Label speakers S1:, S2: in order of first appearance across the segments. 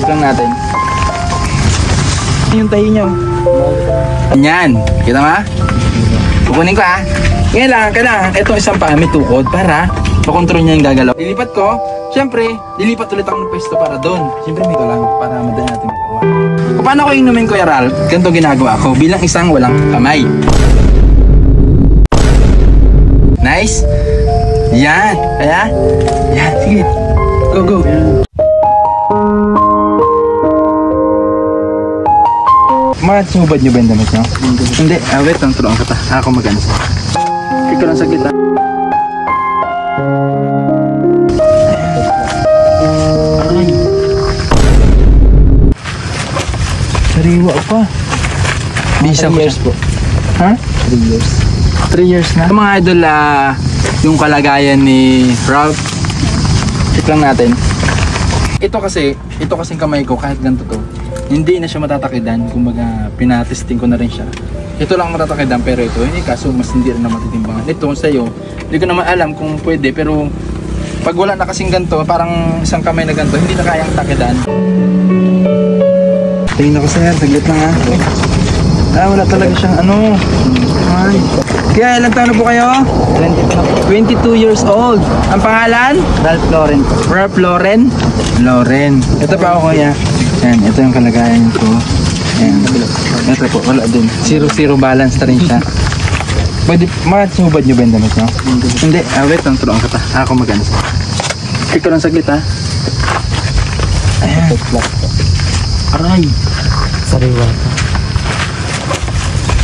S1: Check lang natin. Yung tahi nyo. Yan. Kita ba? Kukunin ko ha. Ngayon kailangan itong isang paa may tukod para makontrol niya yung gagalaw. Lilipat ko. Siyempre, lilipat ulit ako ng pwesto para doon. Siyempre, may ko lang para madali natin magawa. Kung paano ko inumin, Kuya Ralph, ganito ginagawa ko bilang isang walang kamay. Nice? Yan. Kaya? Yan. Sige. Go, go. Sumubad nyo ba yung damit nyo? Hindi. Wait lang. Turuan ka ta. Ako mag-ano. Kiko lang sa kita. Sariwa pa. Bisa 3 years po. Ha? 3 years. 3 years na. Mga idol, yung kalagayan ni Ralph. Check lang natin. Ito kasing kamay ko kahit ganito to. Hindi na siya matatakidan. Kumbaga, pinatesting ko na rin siya. Ito lang matatakidan pero ito, hindi kaso mas hindi rin na matitimbangan. Ito sa'yo, hindi ko naman alam kung pwede pero pag wala na kasing ganito, parang isang kamay na ganito, hindi na kayang takidan. Tingnan ko sir, taglit lang ha. Wala talaga siyang ano. Ay. Kaya ilang taon na po kayo? 22 years old. Ang pangalan?
S2: Ralph Lauren.
S1: Ralph Lauren? Lauren. Ito pa ako kuya. Yan, ito yung kalagayan ko. Yan. Ito po, wala din. 0-0 balance na rin siya. Pwede, sumubad nyo ba yung damit nyo? Hindi. Wait lang, turuan ka ta. Ako mag-ano. Kiko lang saglit ha. Ayan. Aray.
S2: Sariwa pa.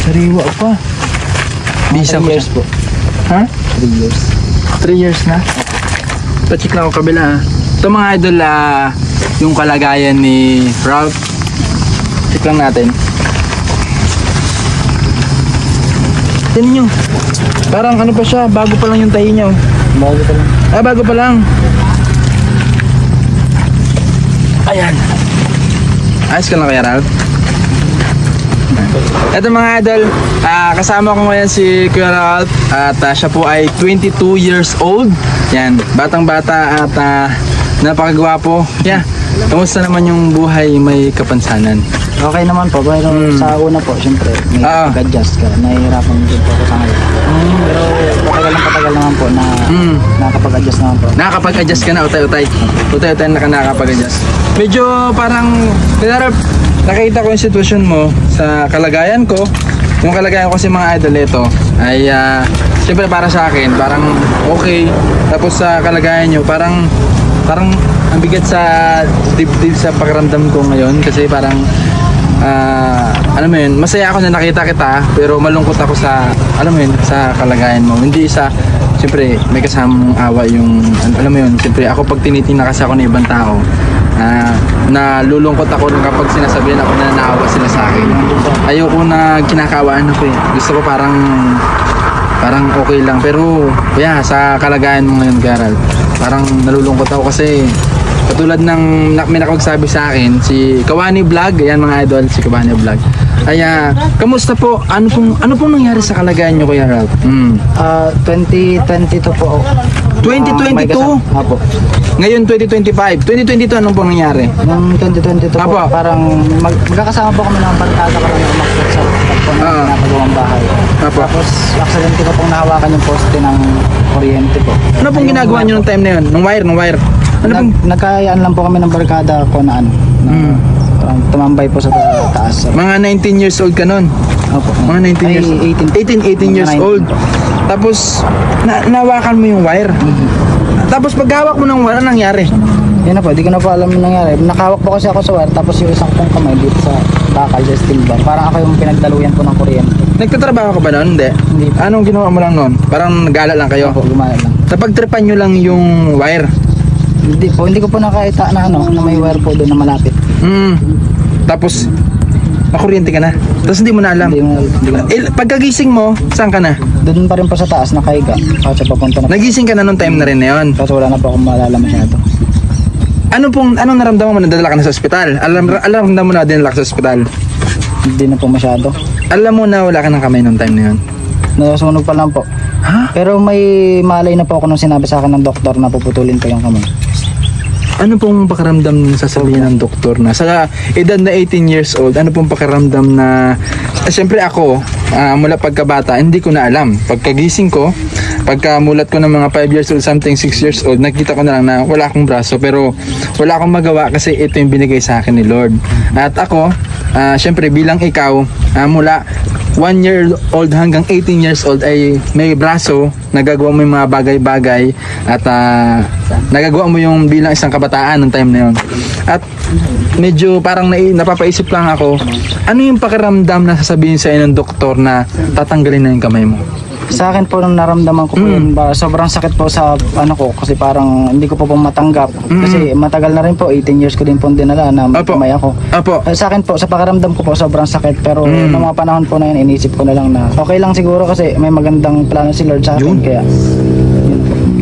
S1: Sariwa pa. Bisa
S2: 3 years po.
S1: Ha?
S2: 3 years.
S1: 3 years na? Pa-check lang ako kabila ha. Ito mga idol, yung kalagayan ni Ralph. Check lang natin. Tignan nyo. Parang ano pa siya, bago pa lang yung tahi nyo.
S2: Bago pa lang.
S1: Bago pa lang. Ayan. Ayos ka lang kaya Ralph? Ito mga idol, kasama ko ngayon si Kuya Ralph at siya po ay 22 years old. Yan, batang bata at napakagwapo. Yeah. Kamusta naman yung buhay may kapansanan?
S2: Okay naman po, pero sa una po, syempre, may pag-adjust ka. Nahihirapan din po ako sa ngayon. Pero patagal naman po na nakapag-adjust naman po.
S1: Nakapag-adjust ka na, utay-utay. Utay-utay na ka nakapag-adjust. Medyo parang, nakita ko yung sitwasyon mo sa kalagayan ko. Yung kalagayan ko kasi mga idol ito ay siyempre para sa akin, parang okay. Tapos sa kalagayan nyo, parang ang bigat sa dibdib sa pakiramdam ko ngayon kasi parang alam mo yun, masaya ako na nakita kita pero malungkot ako sa alam mo yun, sa kalagayan mo. Hindi siyempre may kasamang awa yung alam mo yun, siyempre ako pag tinitingnan kasi ako ng ibang tao nalulungkot ako kapag sinasabihan ako na naawa sila sa akin. Ayoko na kinakawaan ako eh. Gusto ko parang okay lang pero yeah, sa kalagayan mo ngayon Gerald, parang nalulungkot ako kasi katulad ng may nakapagsabi sa akin si Kawani Vlog, ayan mga idol, si Kawani Vlog. Ay, kamusta po? Ano pong nangyari sa kalagayan nyo Kuya Ralph?
S2: 2022 po.
S1: 2022?
S2: Apo.
S1: Ngayon 2025. 2022 anong pong nangyari?
S2: Noong 2022 po, parang magkakasama po kami ng barkada para na umakyat sa pinapagawang bahay. Apo. Tapos aksidente ko pong nahawakan yung poste ng kuryente po.
S1: Ano pong ginagawa nyo nung time na yun? Nung wire?
S2: Nagkayaan lang po kami ng barkada ko na tumambay po sa taas.
S1: Mga 19 years old ka nun?
S2: Opo.
S1: Mga 19 years old? 18 years old. Tapos, nawakan mo yung wire. Tapos pag hawak mo ng wire, anong nangyari?
S2: Yun na po, di ko na po alam yung nangyari. Nakahawak po kasi ako sa wire, tapos yung isang kong kamay dito sa bakal, sa steel bar. Parang ako yung pinagdaluyan po ng kuryente.
S1: Nagtatrabaho ka ba noon? Hindi. Anong ginawa mo lang noon? Parang nag-alala lang kayo?
S2: Opo, gumala lang.
S1: Napagtripan nyo lang yung wire?
S2: Hindi ko po nakita na na may wire po doon na malapit.
S1: Tapos nakuryente ka na. Tapos hindi mo na alam. Pagkagising mo, saan ka na?
S2: Doon pa rin po sa taas, nakahiga. Kasi papunta na.
S1: Nagising ka na nung time na rin na yun?
S2: Kasi wala na po akong maalala masyado.
S1: Anong naramdaman mo na nadala ka na sa ospital? Alam mo na dinala ka sa ospital?
S2: Hindi na po masyado.
S1: Alam mo na wala ka ng kamay nung time na yun?
S2: Nasunog pa lang po.
S1: Ha?
S2: Pero may malay na po ako nung sinabi sa akin ng doktor na puputulin ko yung kamay.
S1: Ano pong pakiramdam ng sasabihin ng doktor na sa edad na 18 years old, ano pong pakiramdam na siyempre ako, mula pagkabata, hindi ko na alam. Pagkagising ko, pagkamulat ko ng mga 5 years old, something 6 years old, nakita ko na lang na wala akong braso, pero wala akong magawa kasi ito yung binigay sa akin ni Lord. At ako, siyempre bilang ikaw, mula 1 year old hanggang 18 years old ay may braso, nagagawa mo yung mga bagay-bagay at nagagawa mo yung bilang isang kabataan ng time na yun. At medyo parang napapaisip lang ako, ano yung pakiramdam na sasabihin sa inyo ng doktor na tatanggalin na yung kamay mo?
S2: Sa akin po nung naramdaman ko po yun, sobrang sakit po sa ano ko kasi parang hindi ko po matanggap kasi matagal na rin po, 18 years ko din po dinala na may ako. Sa akin po, sa pakiramdam ko po sobrang sakit pero noong mga panahon po na yun, inisip ko na lang na okay lang siguro kasi may magandang plano si Lord sa akin kaya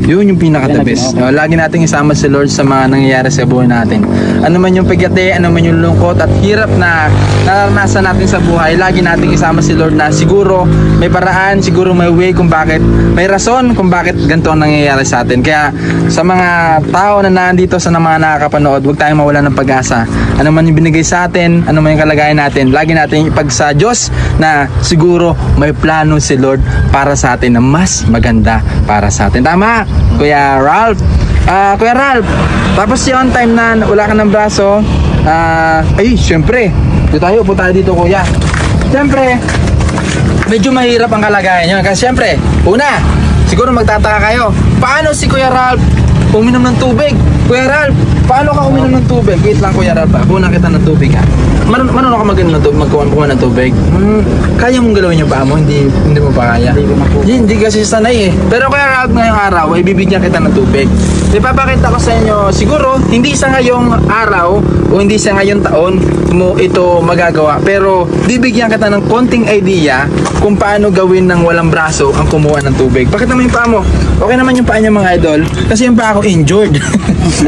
S1: yun yung pinaka-the best. Lagi nating isama si Lord sa mga nangyayari sa buhay natin. Ano man yung pagkate, ano man yung lungkot at hirap na naranasan natin sa buhay, lagi nating isama si Lord na siguro may paraan, siguro may way kung bakit, may rason kung bakit ganito ang nangyayari sa atin. Kaya sa mga tao na nandito sa mga nakakapanood, huwag tayong mawala ng pag-asa. Ano man yung binigay sa atin, ano man yung kalagayan natin, lagi natin ipag sa Diyos na siguro may plano si Lord para sa atin na mas maganda para sa atin. Tama, Kuya Ralph? Kuya Ralph, tapos yung time na wala ka ng braso, ay, syempre, upo tayo dito, kuya. Syempre, medyo mahirap ang kalagayan nyo. Kasi syempre, una, siguro magtataka kayo, paano si Kuya Ralph uminom ng tubig? Kuya Ralph, paano ka uminom ng tubig? Wait lang, Kuya Ralph, kunan kita ng tubig ha. Marunong ka magkuha ng tubig? Kaya mong galawin yung paa mo? Hindi mo pa kaya? Hindi kasi sanay eh. Pero Kuya Ralph, ngayong araw ay bibigyan kita ng tubig. Ipapakita ko sa inyo, siguro hindi sa ngayong araw o hindi sa ngayong taon mo ito magagawa, pero bibigyan kita ng konting idea kung paano gawin ng walang braso ang kumuha ng tubig. Pakita mo yung paa mo. Okay naman yung paa niya, mga idol, kasi yung paa ko injured.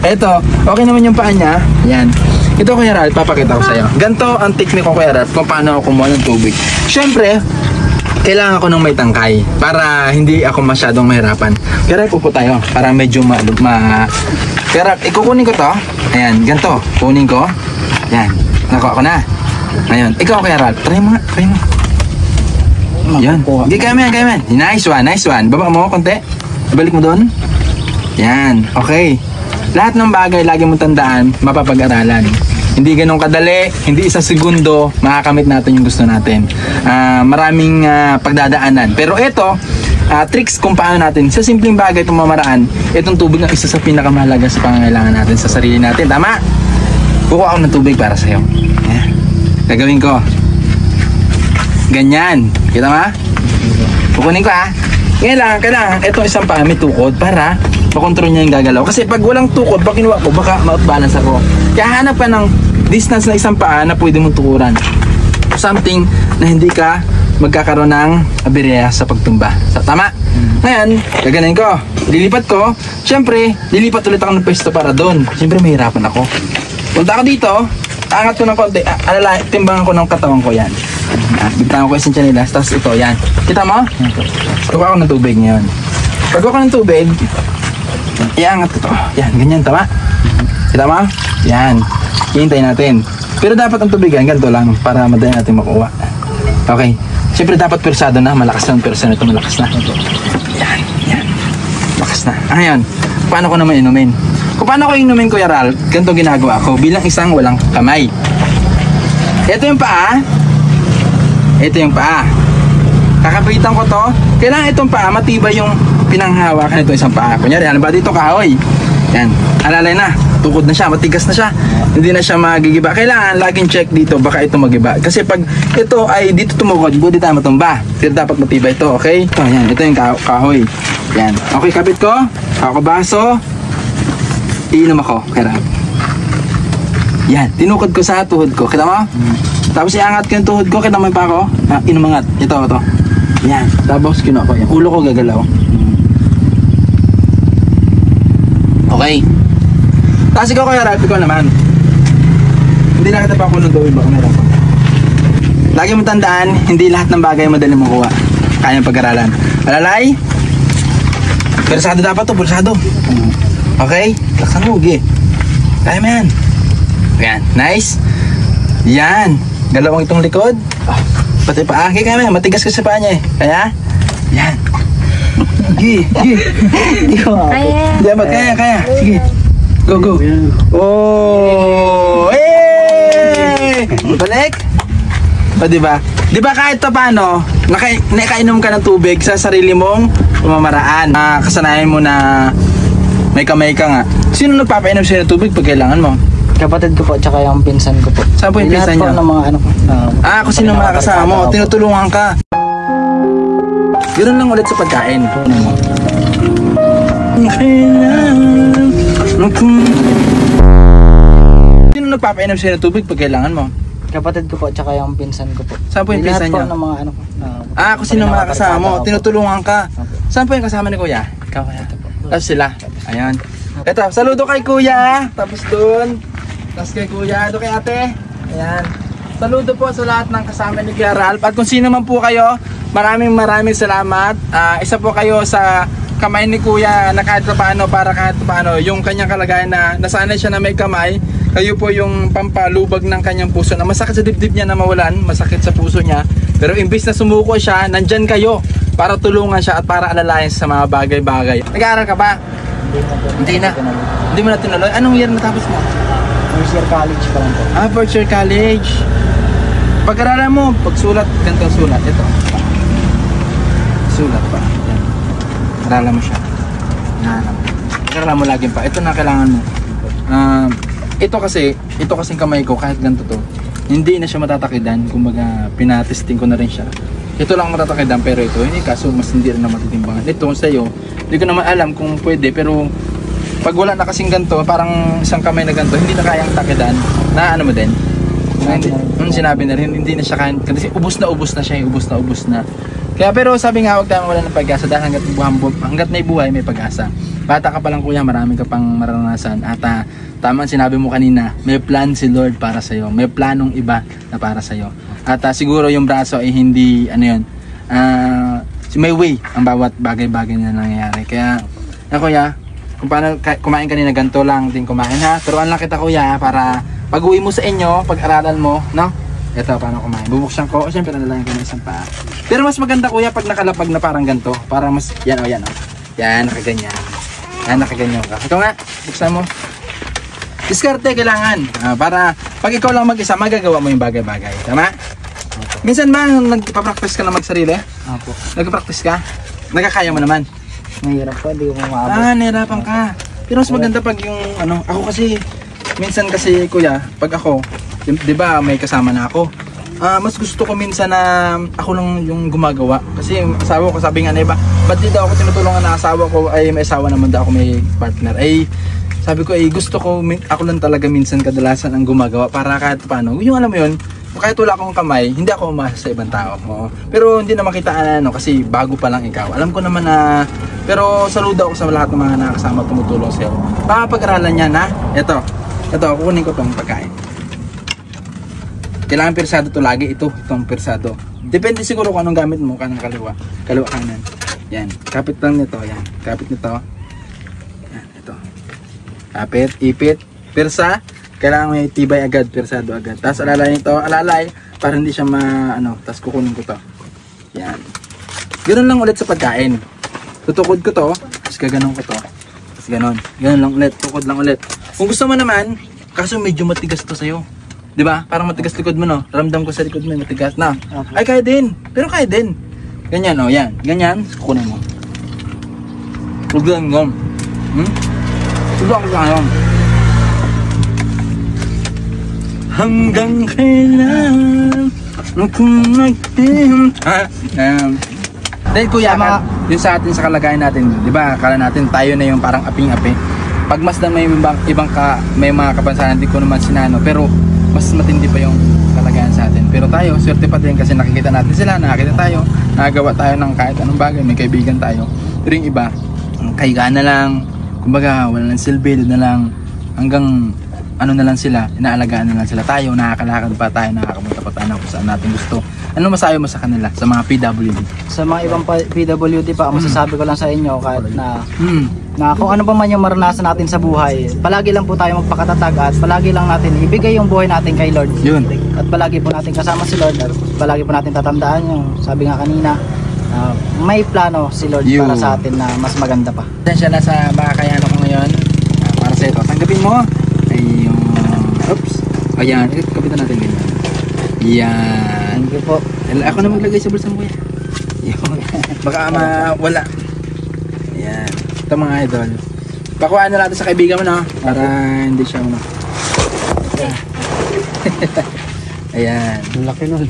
S1: Eto, okay naman yung paa niya. Yan. Ito, Kuya Ralph, papakita ko sa iyo. Ganto ang technique ko, Kuya Ralph, kung paano ako kumuha ng tubig. Siyempre, kailangan ko ng may tangkay para hindi ako masyadong mahirapan. Kaya upo tayo para medyo Kaya ikukunin ko to. Ayan, ganito. Kunin ko. Ayan, nakuha ko na. Ayan, ikaw, Kuya Ralph, try mo. Ayan, kaya man. Nice one. Baba mo konti. Balik mo doon. Ayan, okay. Lahat ng bagay lagi mong tandaan, mapapag-aralan. Hindi ganun kadali, hindi isang segundo, makakamit natin yung gusto natin. Maraming pagdadaanan. Pero ito, tricks kung paano natin, sa simpleng bagay itong mamaraan, itong tubig ang isa sa pinakamahalaga sa pangangailangan natin sa sarili natin. Tama? Kukuha ako ng tubig para sa'yo. Gagawin ko. Ganyan. Kita ba? Kukunin ko kailangan itong isang paa may tukod para makontrol niya yung gagalaw. Kasi pag walang tukod, pag kinuha ko, baka ma-outbalance ako. Kaya hanap ka ng distance na isang paa na pwede mong tukuran. Something na hindi ka magkakaroon ng aberya sa pagtumba. Tama? Ngayon, gaganin ko. Lilipat ko. Siyempre, lilipat ulit ako ng pwesto para doon. Siyempre, mahirapan ako. Punta ako dito, angat ko ng konti. Timbangan ko ng katawan ko yan. Bigtaan ko yung chanilas. Tapos ito, yan. Kita mo? Pagkuha ko ng tubig ngayon. Pagkuha ko ng tubig, iangat ko to. Yan, ganyan, tama? Kita mo? Yan. Hihintayin natin. Pero dapat ang tubigan, ganito lang para madali natin makuha. Okay. Siyempre dapat persado na. Malakas na ang persa nito. Malakas na. Yan. Malakas na. Ngayon, paano ko naman inumin? Kung paano ko inumin, Kuya Ralph, ganito ginagawa ko bilang isang walang kamay. Ito yung paa. Kakapitan ko to. Kailangan itong paa, matibay yung pinanghawakan ito isang paa. Kunyari, halimbawa dito kahoy. Yan. Alalay na. Tukod na siya. Matigas na siya. Hindi na siya magigiba. Kailangan laging check dito. Baka ito magiba. Kasi pag ito ay dito tumukod, hindi tayo matumba. Pero dapat matibay ito. Okay? Ito, yan. Ito yung kahoy. Yan. Okay, kapit ko. Ako baso. Iinom ako. Kaya yan. Tinukod ko sa tuhod ko. Kita mo? Tapos iangat ko yung tuhod ko. Kita mo yung pa ako? Inumangat. Ito. Yan. Tapos kinuha ko yan. Ulo ko gagalaw. Okay. Tapos ikaw, Kuya Ralph, ikaw naman. Hindi na kita pa ako nung gawin, baka meron pa. Lagi mo tandaan, hindi lahat ng bagay madali makuha. Kayang pag-aralan. Alalay? Persado dapat to, persado. Okay? Laksan mo, Kaya mo yan. Yan, nice. Yan. Galawang itong likod. Pati paa. Kaya mo yan. Matigas kasi paa niya eh. Kaya? Yan. Sige. Sige. Kaya. Sige. Go. Oh! Eh! Balik. O diba? Diba kahit pa paano, nakainom ka ng tubig sa sarili mong pamamaraan. Kasanayan mo na may kamay ka nga. Sino nagpapainom sa'yo ng tubig pag kailangan mo?
S2: Kapatid ko po, tsaka yung pinsan ko po.
S1: Saan po yung pinsan niyo?
S2: Lahat po ng mga ano ko.
S1: Kung sino mga kasama mo, tinutulungan ka. Ganoon lang ulit sa pagkain. Sino nagpapainom sa'yo ng tubig pag kailangan mo?
S2: Kapatid ko po, tsaka yung pinsan ko po.
S1: Saan po yung pinsan niyo?
S2: Lahat po ng mga ano ko.
S1: Kung sino mga kasama mo, tinutulungan ka. Saan po yung kasama ni Kuya? Ikaw kaya? Tapos sila. Ayan. Ito, saludo kay Kuya. Tapos doon. Tapos kay Kuya. Doon kay ate. Ayan. Saludo po sa lahat ng kasama ni Kuya Ralph. At kung sino man po kayo, maraming salamat. Isa po kayo sa kamay ni Kuya na kahit paano para kahit paano yung kanyang kalagayan na nasanay siya na may kamay. Kayo po yung pampalubag ng kanyang puso na masakit sa dibdib niya na mawalan, masakit sa puso niya. Pero imbis na sumuko siya, nandyan kayo para tulungan siya at para alalayan sa mga bagay-bagay. Nag-aaral ka ba? Hindi na. Hindi mo na tinuloy? Anong year natapos mo?
S2: First year college pa lang po.
S1: First year college. Pag-aralan mo, pagsulat, ganitong sulat. Ito. Sulat pa. Yan. Aralan mo siya. Pag-aralan mo lagi pa. Ito na kailangan mo. Ito kasing kamay ko, kahit ganito to, hindi na siya matatakidan. Kumbaga, pinatesting ko na rin siya. Ito lang matatakidan, pero ito, hindi kaso mas hindi rin na matitimbangan. Ito sa'yo, hindi ko naman alam kung pwede, pero pag wala na kasing ganito, parang isang kamay na ganito, hindi na kayang takidan, na ano mo din? Sinabi na rin, hindi na siya kaya, kasi ubos na siya, ubos na. Kaya pero sabi nga, huwag tayong wala ng pag-asa dahil hanggat may buhay, may pag-asa. Bata ka pa lang Kuya, marami ka pang maranasan. At tama sinabi mo kanina, may plan si Lord para sa'yo. May planong iba na para sa'yo. At siguro yung braso ay hindi, may way ang bawat bagay-bagay na nangyayari. Kaya, Kuya, kung paano kumain kanina, ganito lang din kumain ha. Turuan lang kita Kuya, para pag-uwi mo sa inyo, pag-aralan mo, no? Ito, paano kumain. Bubuksan ko, siyempre nalalayan ko na isang paa. Pero mas maganda Kuya pag nakalapag na parang ganito. Para mas, yan. Yan, nakaganyan. Yan, nakaganyan ka. Ito nga, buksan mo. Diskarte kailangan. Para pag ikaw lang mag-isa, magagawa mo yung bagay-bagay. Tama? Minsan ba nagpa-practice ka na magsarili?
S2: Opo.
S1: Nagpa-practice ka? Nagkakaya mo naman?
S2: Mahirap po, hindi ko maabot.
S1: Nahirapan ka. Pero mas maganda pag yung ako kasi, minsan kasi Kuya, pag ako, di ba may kasama na ako, mas gusto ko minsan na ako lang yung gumagawa. Kasi yung asawa ko, sabi nga na iba, ba't di daw ako tinutulungan na asawa ko, ay may asawa naman daw ako, may partner. Ay, sabi ko, gusto ko, ako lang talaga minsan kadalasan ang gumagawa para kahit paano. Yung alam mo yun, kahit wala akong kamay, hindi ako umasa sa ibang tao. Pero hindi na makita kasi bago pa lang ikaw. Alam ko naman na, pero saludo ako sa lahat ng mga nakasama tumutulong sa'yo. Pag-aralan niya na, ito, kukunin ko itong pagkain. Kailangan persado to lagi, itong persado. Depende siguro kung anong gamit mo, kanang kaliwa kanan. Yan, kapit lang nito, yan. Kapit nito. Yan, ito. Kapit, ipit, persa. Kailangan may tibay agad, persado agad. Tapos alalay para hindi siya tapos kukunin ko to. Yan. Ganun lang ulit sa pagkain. Tutukod ko to, tapos gaganon ko to. Tapos ganon lang ulit, tukod lang ulit. Kung gusto mo naman, kaso medyo matigas to sa'yo. Diba? Parang matigas likod mo, no? Ramdam ko sa likod mo, matigas na. Okay. Ay, kaya din. Pero kaya din. Ganyan, yan. Ganyan, kukunin mo. Ganyan. Tulang ko lang. Hanggang kailan dahil Kuya, yung sa atin sa kalagayan natin, diba? Akala natin tayo na yung parang aping-api. Pag mas na may mga kapansanan, hindi ko naman sinano. Pero mas matindi pa yung kalagayan sa atin. Pero tayo, swerte pa din kasi nakikita natin sila, nakakita tayo, nakagawa tayo ng kahit anong bagay, may kaibigan tayo. Pero yung iba, kahigaan na lang, kumbaga wala nang silbi na lang, hanggang na lang sila, inaalagaan na lang sila. Tayo, nakakalakad pa tayo, nakakapunta pa tayo kung saan natin gusto. Ano masabi mo sa kanila, sa mga PWD?
S2: Sa mga ibang PWD pa, masasabi ko lang sa inyo kahit na na kung ano pa man yung maranasan natin sa buhay, palagi lang po tayo magpakatatag at palagi lang natin ibigay yung buhay natin kay Lord.
S1: Yun.
S2: At palagi po natin kasama si Lord at palagi po natin tatandaan yung sabi nga kanina, may plano si Lord para sa atin na mas maganda pa.
S1: Pasensya na sa makakayano ko ngayon. Para sa ito, tanggapin mo ay yung oops. Ayan, kapitan natin din. Yan.
S2: Thank you po.
S1: Ako na maglagay sa bulsa mo yan. Baka mawala. Ayan. Ito mga idol. Pakuhaan na natin sa kaibigan mo na para hindi siya ano. Ayan.
S2: Ang laki nun.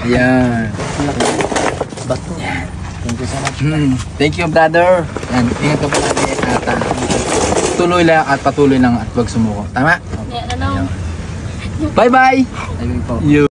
S1: Ayan.
S2: Ang laki. Bato.
S1: Ayan.
S2: Thank you so much.
S1: Thank you brother. Ayan. Ingat ka po natin at tuloy lang at patuloy lang at huwag sumuko. Tama? Bye bye.
S2: Ayun po.
S1: You.